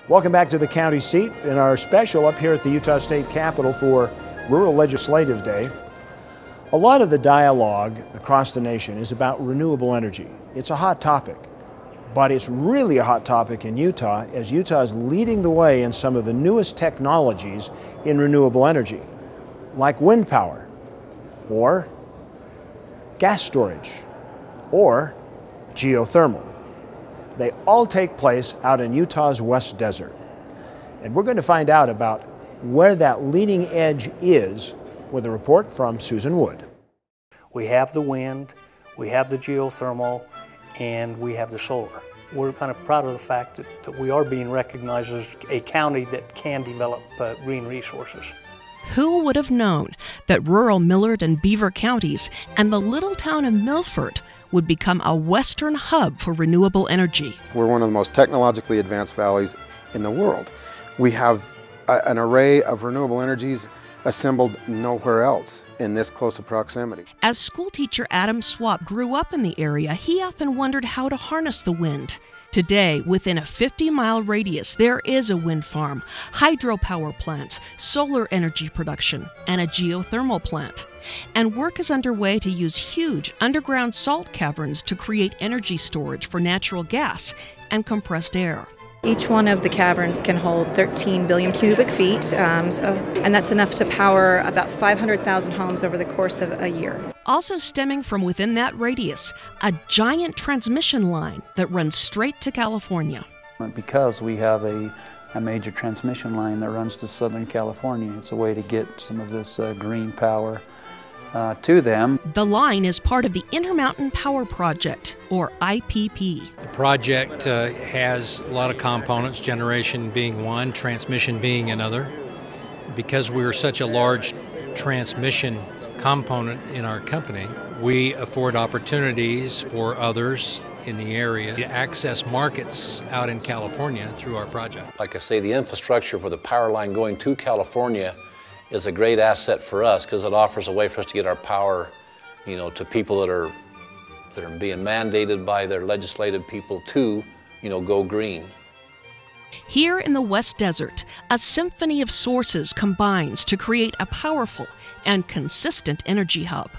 Welcome back to the county seat in our special up here at the Utah State Capitol for Rural Legislative Day. A lot of the dialogue across the nation is about renewable energy. It's a hot topic, but it's really a hot topic in Utah as Utah is leading the way in some of the newest technologies in renewable energy, like wind power, or gas storage, or geothermal. They all take place out in Utah's West Desert. And we're going to find out about where that leading edge is with a report from Susan Wood. We have the wind, we have the geothermal, and we have the solar. We're kind of proud of the fact that we are being recognized as a county that can develop green resources. Who would have known that rural Millard and Beaver counties and the little town of Milford would become a western hub for renewable energy? We're one of the most technologically advanced valleys in the world. We have an array of renewable energies assembled nowhere else in this close of proximity. As schoolteacher Adam Swap grew up in the area, he often wondered how to harness the wind. Today, within a 50-mile radius, there is a wind farm, hydropower plants, solar energy production, and a geothermal plant. And work is underway to use huge underground salt caverns to create energy storage for natural gas and compressed air. Each one of the caverns can hold 13 billion cubic feet, and that's enough to power about 500,000 homes over the course of a year. Also stemming from within that radius, a giant transmission line that runs straight to California. Because we have a major transmission line that runs to Southern California, it's a way to get some of this green power to them. The line is part of the Intermountain Power Project, or IPP. The project has a lot of components, generation being one, transmission being another. Because we're such a large transmission component in our company, we afford opportunities for others in the area to access markets out in California through our project. Like I say, the infrastructure for the power line going to California is a great asset for us because it offers a way for us to get our power, to people that are being mandated by their legislative people to, go green. Here in the West Desert, a symphony of sources combines to create a powerful and consistent energy hub.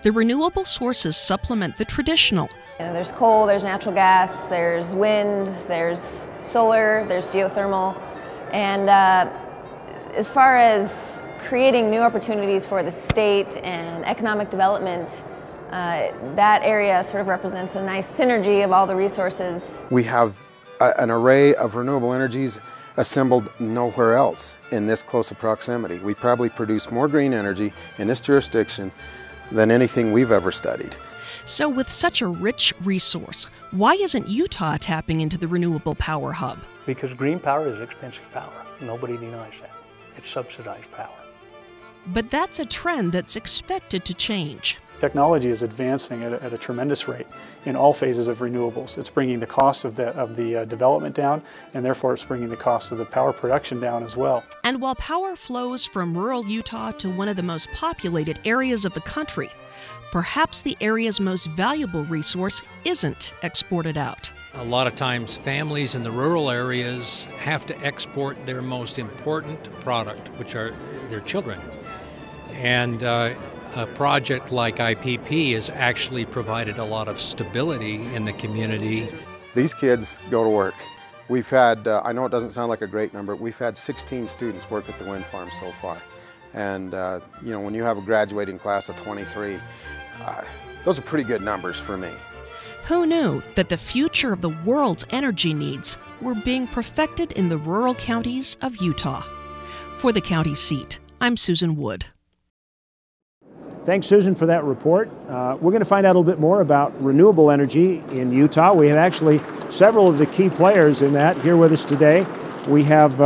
The renewable sources supplement the traditional. There's coal, there's natural gas, there's wind, there's solar, there's geothermal, and as far as creating new opportunities for the state and economic development, that area sort of represents a nice synergy of all the resources. We have an array of renewable energies assembled nowhere else in this close of proximity. We probably produce more green energy in this jurisdiction than anything we've ever studied. So with such a rich resource, why isn't Utah tapping into the renewable power hub? Because green power is expensive power. Nobody denies that. It's subsidized power. But that's a trend that's expected to change. Technology is advancing at a tremendous rate in all phases of renewables. It's bringing the cost of the development down, and therefore it's bringing the cost of the power production down as well. And while power flows from rural Utah to one of the most populated areas of the country, perhaps the area's most valuable resource isn't exported out. A lot of times families in the rural areas have to export their most important product, which are their children. And a project like IPP has actually provided a lot of stability in the community. These kids go to work. We've had, I know it doesn't sound like a great number, we've had 16 students work at the wind farm so far. And when you have a graduating class of 23, those are pretty good numbers for me. Who knew that the future of the world's energy needs were being perfected in the rural counties of Utah? For the county seat, I'm Susan Wood. Thanks, Susan, for that report. We're going to find out a little bit more about renewable energy in Utah. We have actually several of the key players in that here with us today. We have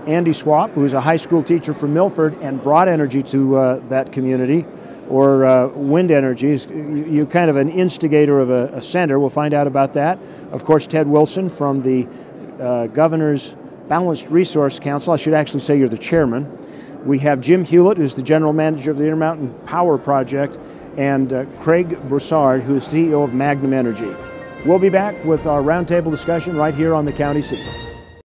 Andy Swap, who's a high school teacher from Milford and brought energy to that community, or wind energy. You're kind of an instigator of a center. We'll find out about that. Of course, Ted Wilson from the Governor's Balanced Resource Council. I should actually say you're the chairman. We have Jim Hewlett, who's the general manager of the Intermountain Power Project, and Craig Broussard, who is CEO of Magnum Energy. We'll be back with our roundtable discussion right here on the county seat.